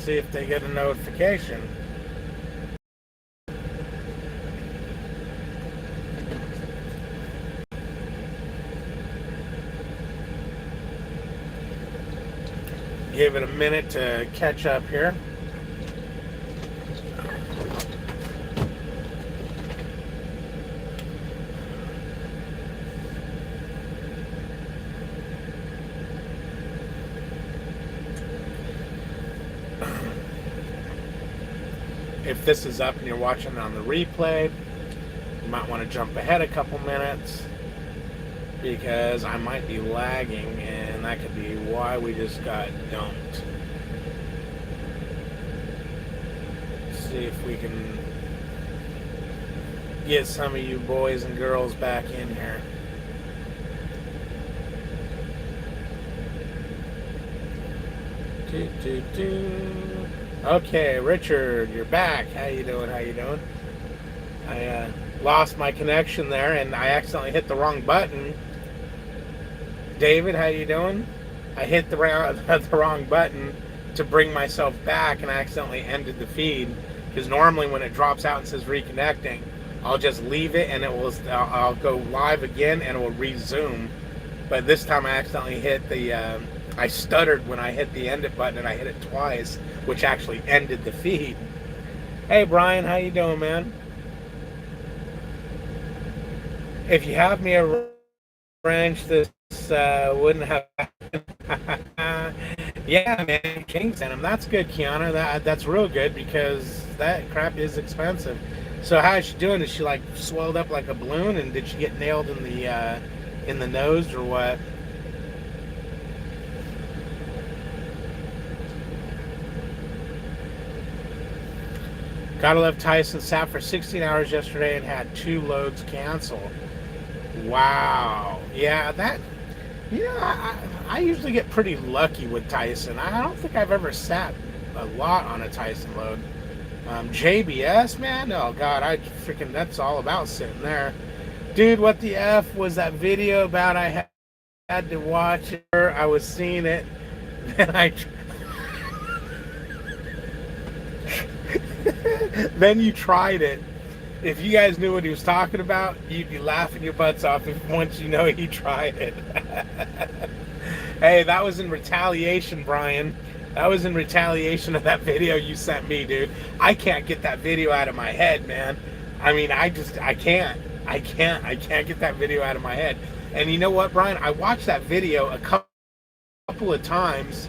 See if they get a notification. Give it a minute to catch up here. If this is up and you're watching on the replay, you might want to jump ahead a couple minutes because I might be lagging, and that could be why we just got dumped. See if we can get some of you boys and girls back in here. Okay, Richard, you're back. How you doing? How you doing? I lost my connection there, and I accidentally hit the wrong button. David, how you doing? I hit the wrong button to bring myself back, and I accidentally ended the feed. Because normally when it drops out and says reconnecting, I'll just leave it, and I'll go live again, and it will resume. But this time I accidentally hit the. I stuttered when I hit the end it button, and I hit it twice, which actually ended the feed. Hey Brian, how you doing, man? If you have me arranged, this wouldn't have happened. Yeah, man, King sent him. That's good, Kiana. That's real good because that crap is expensive. So how is she doing? Is she like swelled up like a balloon, and did she get nailed in the nose or what? Gotta love Tyson. Sat for 16 hours yesterday and had 2 loads cancel. Wow. Yeah, that. I usually get pretty lucky with Tyson. I don't think I've ever sat a lot on a Tyson load. JBS, man. Oh God, that's all about sitting there, dude. What the F was that video about? I had to watch it. I was seeing it, and then you tried it. If you guys knew what he was talking about, you'd be laughing your butts off once you know he tried it. Hey, that was in retaliation, Brian. That was in retaliation of that video you sent me, dude. I can't get that video out of my head, man. I mean, I can't get that video out of my head. And you know what, Brian? I watched that video a couple of times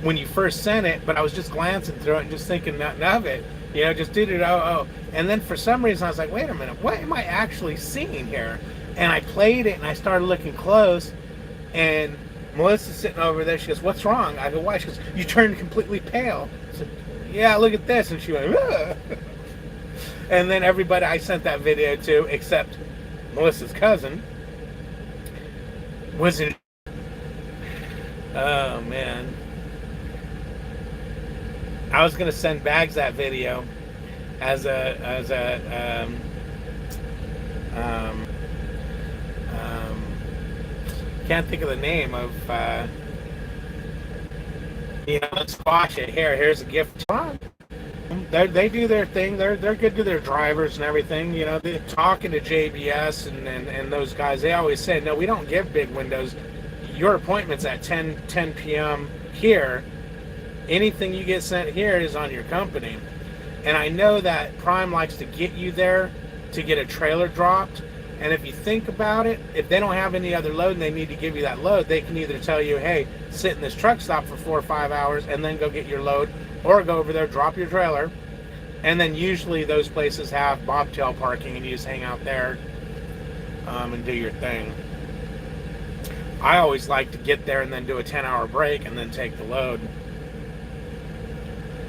when you first sent it, but I was just glancing through it and just thinking nothing of it. You know, just did it, oh. And then for some reason I was like, wait a minute, what am I actually seeing here? And I played it and I started looking close, and Melissa's sitting over there. She goes, what's wrong? I go, why? She goes, you turned completely pale. I said, yeah, look at this. And she went, ugh. And then everybody I sent that video to, except Melissa's cousin, was in. Oh, man. I was gonna send Bags that video as a can't think of the name of let's squash it. Here's a gift. They do their thing. They're good to their drivers and everything. You know, they're talking to JBS and those guys. They always say, no, we don't give big windows. Your appointment's at 10 p.m. here. Anything you get sent here is on your company. And I know that Prime likes to get you there to get a trailer dropped. And if you think about it, if they don't have any other load and they need to give you that load, they can either tell you, hey, sit in this truck stop for 4 or 5 hours and then go get your load, or go over there, drop your trailer. And then usually those places have bobtail parking and you just hang out there and do your thing. I always like to get there and then do a 10-hour break and then take the load.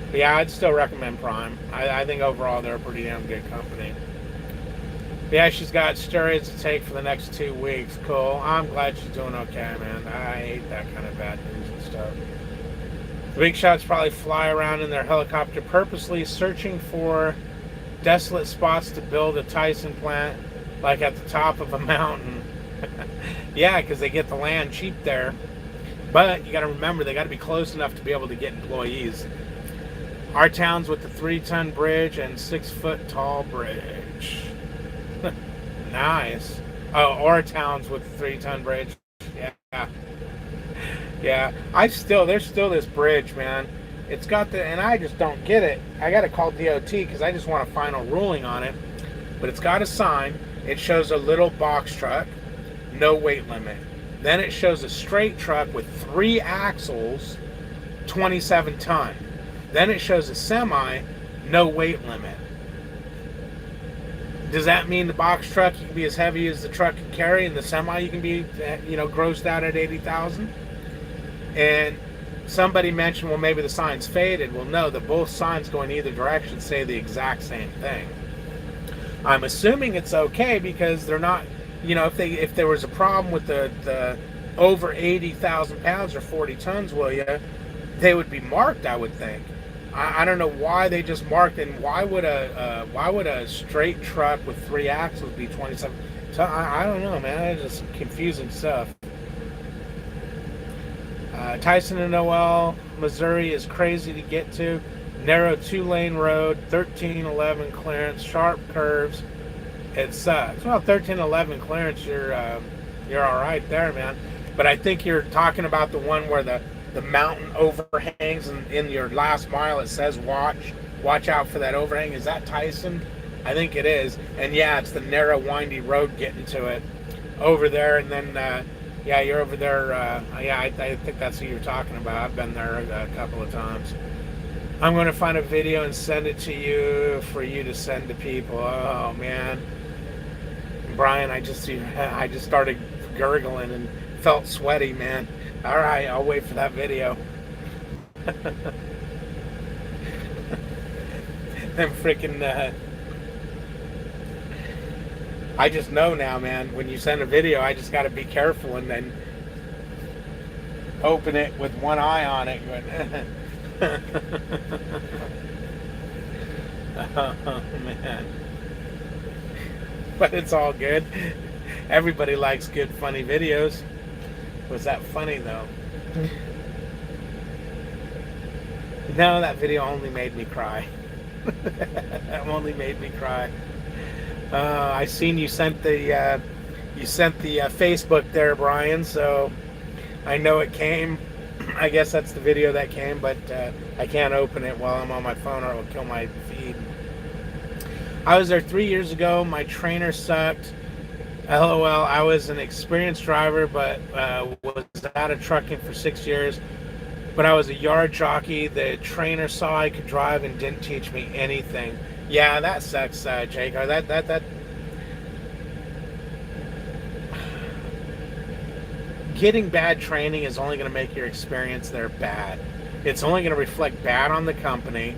But yeah, I'd still recommend Prime. I think overall they're a pretty damn good company. But yeah, she's got steroids to take for the next 2 weeks. Cool. I'm glad she's doing okay, man. I hate that kind of bad news and stuff. The big shots probably fly around in their helicopter purposely searching for desolate spots to build a Tyson plant, like at the top of a mountain. Yeah, because they get the land cheap there. But you got to remember, they got to be close enough to be able to get employees. Our town's with the 3-ton bridge and 6-foot tall bridge. Nice. Oh, our town's with the 3-ton bridge. Yeah. Yeah. There's still this bridge, man. It's got and I just don't get it. I got to call DOT because I just want a final ruling on it. But it's got a sign. It shows a little box truck, no weight limit. Then it shows a straight truck with 3 axles, 27 ton. Then it shows a semi, no weight limit. Does that mean the box truck you can be as heavy as the truck can carry, and the semi you can be, grossed out at 80,000? And somebody mentioned, well, maybe the sign's faded. Well, no, both signs going either direction say the exact same thing. I'm assuming it's okay because they're not, if there was a problem with the over 80,000 pounds or 40 tons, they would be marked, I would think. I don't know why they just marked, and why would a straight truck with 3 axles be 27? I don't know, man. It's just confusing stuff. Tyson and Noel, Missouri is crazy to get to. Narrow 2-lane road, 1311 clearance, sharp curves. It sucks. Well, 1311 clearance, you're all right there, man. But I think you're talking about the one where the mountain overhangs, and in your last mile it says watch out for that overhang. Is that Tyson? I think it is. And yeah, it's the narrow windy road getting to it over there. And then you're over there. I think that's who you're talking about. I've been there a couple of times. I'm going to find a video and send it to you for you to send to people. Oh man, Brian, I just started gurgling and felt sweaty, man. All right, I'll wait for that video. Them freaking. I just know now, man. When you send a video, I just got to be careful and then open it with one eye on it. Oh man, but it's all good. Everybody likes good funny videos. Was that funny though? No, that video only made me cry. That only made me cry. I seen you sent the Facebook there, Brian, so I know it came. I guess that's the video that came, but I can't open it while I'm on my phone or it will kill my feed. I was there 3 years ago. My trainer sucked. LOL. I was an experienced driver, but was out of trucking for 6 years. But I was a yard jockey. The trainer saw I could drive and didn't teach me anything. Yeah, that sucks, Jake. That getting bad training is only going to make your experience there bad. It's only going to reflect bad on the company.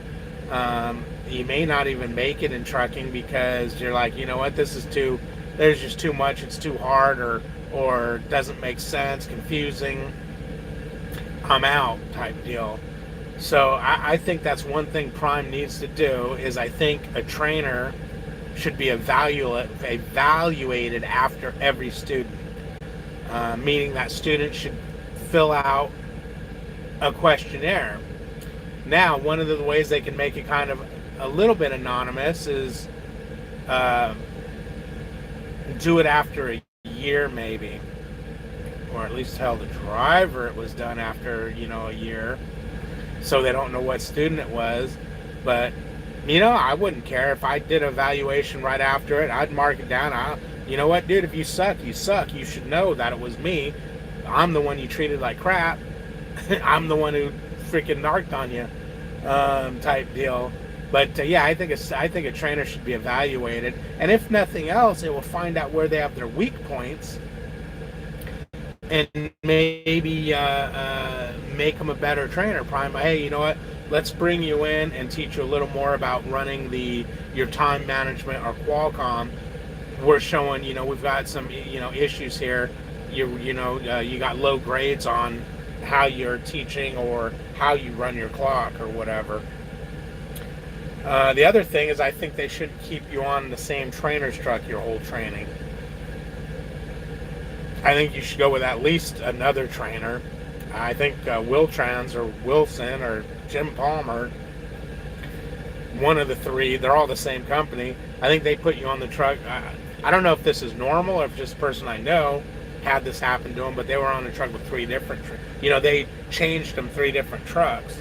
You may not even make it in trucking because you're like, you know what, there's just too much, it's too hard, or doesn't make sense, confusing, I'm out type deal. So I think that's one thing Prime needs to do, is I think a trainer should be evaluated after every student. Meaning that student should fill out a questionnaire. Now, one of the ways they can make it kind of a little bit anonymous is do it after a year maybe, or at least tell the driver it was done after a year, so they don't know what student it was. But I wouldn't care if I did an evaluation right after it. I'd mark it down. You know what, dude, if you suck, you suck. You should know that it was me. I'm the one you treated like crap. I'm the one who freaking narked on you, type deal. But I think a trainer should be evaluated, and if nothing else, it will find out where they have their weak points, and maybe make them a better trainer. Prime, hey, you know what? Let's bring you in and teach you a little more about running your time management or Qualcomm. We're showing, we've got some, issues here. You got low grades on how you're teaching or how you run your clock or whatever. The other thing is, I think they should keep you on the same trainer's truck your whole training. I think you should go with at least another trainer. I think Wiltrans or Wilson or Jim Palmer one of the three. They're all the same company. I think they put you on the truck. I don't know if this is normal or if just a person I know had this happen to them, but they were on the truck with three different, they changed them three different trucks.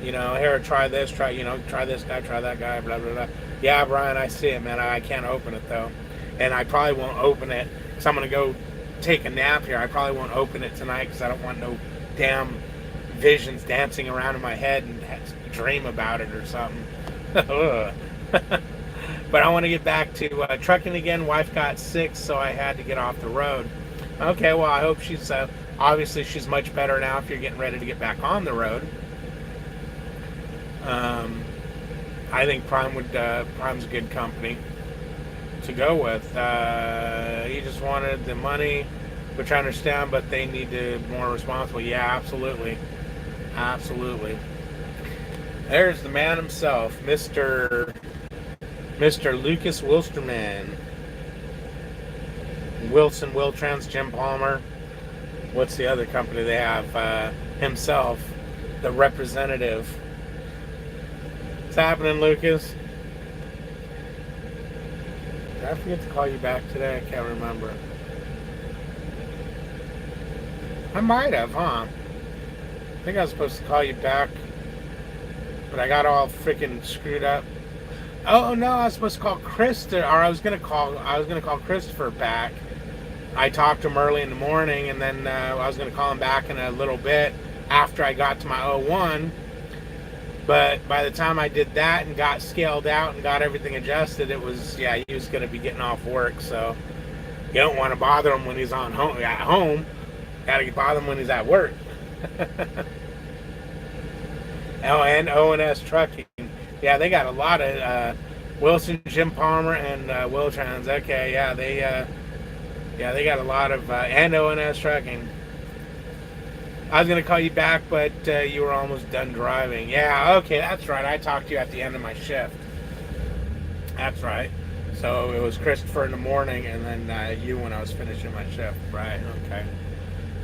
Here, try this, try this guy, try that guy, blah, blah, blah. Yeah, Brian, I see it, man. I can't open it, though. And I probably won't open it because I'm going to go take a nap here. I probably won't open it tonight because I don't want no damn visions dancing around in my head and dream about it or something. But I want to get back to trucking again. Wife got sick, so I had to get off the road. Okay, well, I hope she's, obviously she's much better now if you're getting ready to get back on the road. I think Prime's a good company to go with. He just wanted the money, which I understand, but they need to be more responsible. Yeah, absolutely. Absolutely. There's the man himself, Mr. Lucas Wilsterman. Wilson, Wiltrans, Jim Palmer. What's the other company they have? Himself, the representative. What's happening, Lucas? Did I forget to call you back today? I can't remember. I might have, huh? I think I was supposed to call you back, but I got all freaking screwed up. Oh no, I was supposed to call I was gonna call Christopher back. I talked to him early in the morning, and then I was gonna call him back in a little bit after I got to my 01. But by the time I did that and got scaled out and got everything adjusted, he was gonna be getting off work. So you don't want to bother him when he's at home. Gotta bother him when he's at work. Oh, and O&S Trucking. Yeah, they got a lot of Wilson, Jim Palmer, and Wiltrans. Okay, yeah, they got a lot of and O&S Trucking. I was gonna call you back, but you were almost done driving. Yeah, okay, that's right. I talked to you at the end of my shift. That's right. So it was Christopher in the morning, and then you when I was finishing my shift. Right? Okay.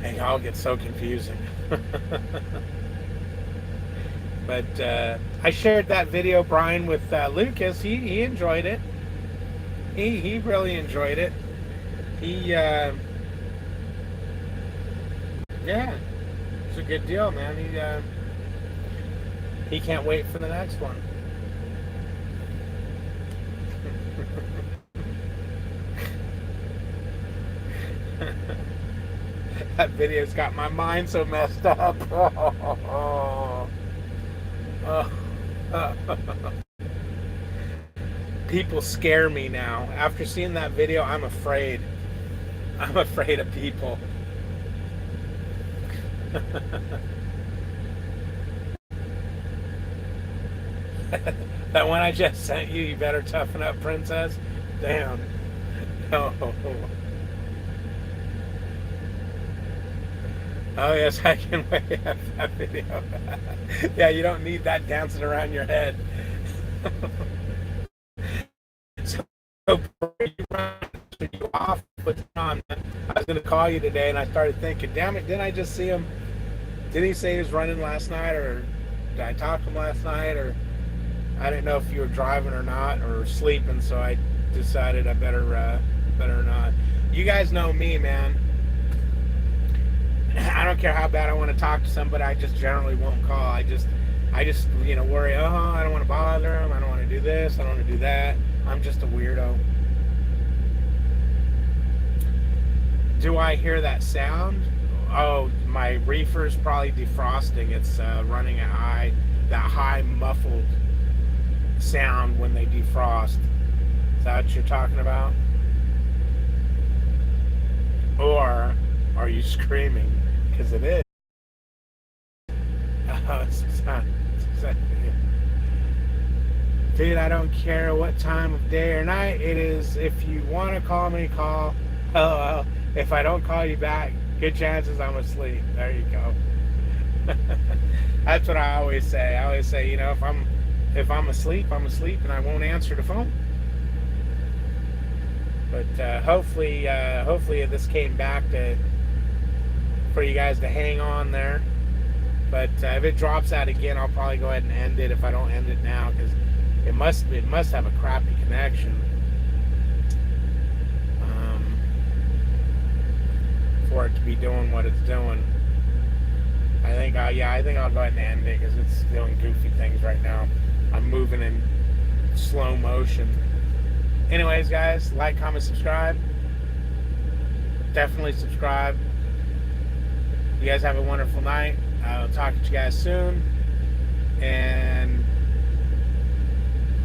And y'all get so confusing. But I shared that video, Brian, with Lucas. He enjoyed it. He really enjoyed it. Yeah, it's a good deal, man. He can't wait for the next one. That video's got my mind so messed up. People scare me now. After seeing that video, I'm afraid. I'm afraid of people. That one I just sent you, you better toughen up, princess. Damn. Oh. Oh yes, I can wait up that video. Yeah, you don't need that dancing around your head. So before you off with on, I was gonna call you today, and I started thinking, damn it, didn't I just see him? Did he say he was running last night, or did I talk to him last night, or I didn't know if you were driving or not, or sleeping, so I decided I better not. You guys know me, man. I don't care how bad I want to talk to somebody, I just generally won't call. I just worry, I don't want to bother them, I don't want to do this, I don't want to do that. I'm just a weirdo. Do I hear that sound? Oh, my reefer's probably defrosting. It's running at that high muffled sound when they defrost. Is that what you're talking about? Or are you screaming? Because it is. Oh, dude, I don't care what time of day or night it is. If you want to call me, call. Hello. If I don't call you back, good chances I'm asleep. There you go. That's what I always say. I always say, if I'm asleep, I'm asleep, and I won't answer the phone. But hopefully this came back for you guys to hang on there. But if it drops out again, I'll probably go ahead and end it if I don't end it now, because It must have a crappy connection for it to be doing what it's doing. I think I'll go ahead and end it because it's doing goofy things right now. I'm moving in slow motion. Anyways, guys, like, comment, subscribe. Definitely subscribe. You guys have a wonderful night. I'll talk to you guys soon. And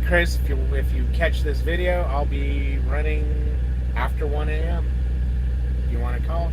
Chris, if you catch this video, I'll be running after 1 a.m. If you want to call.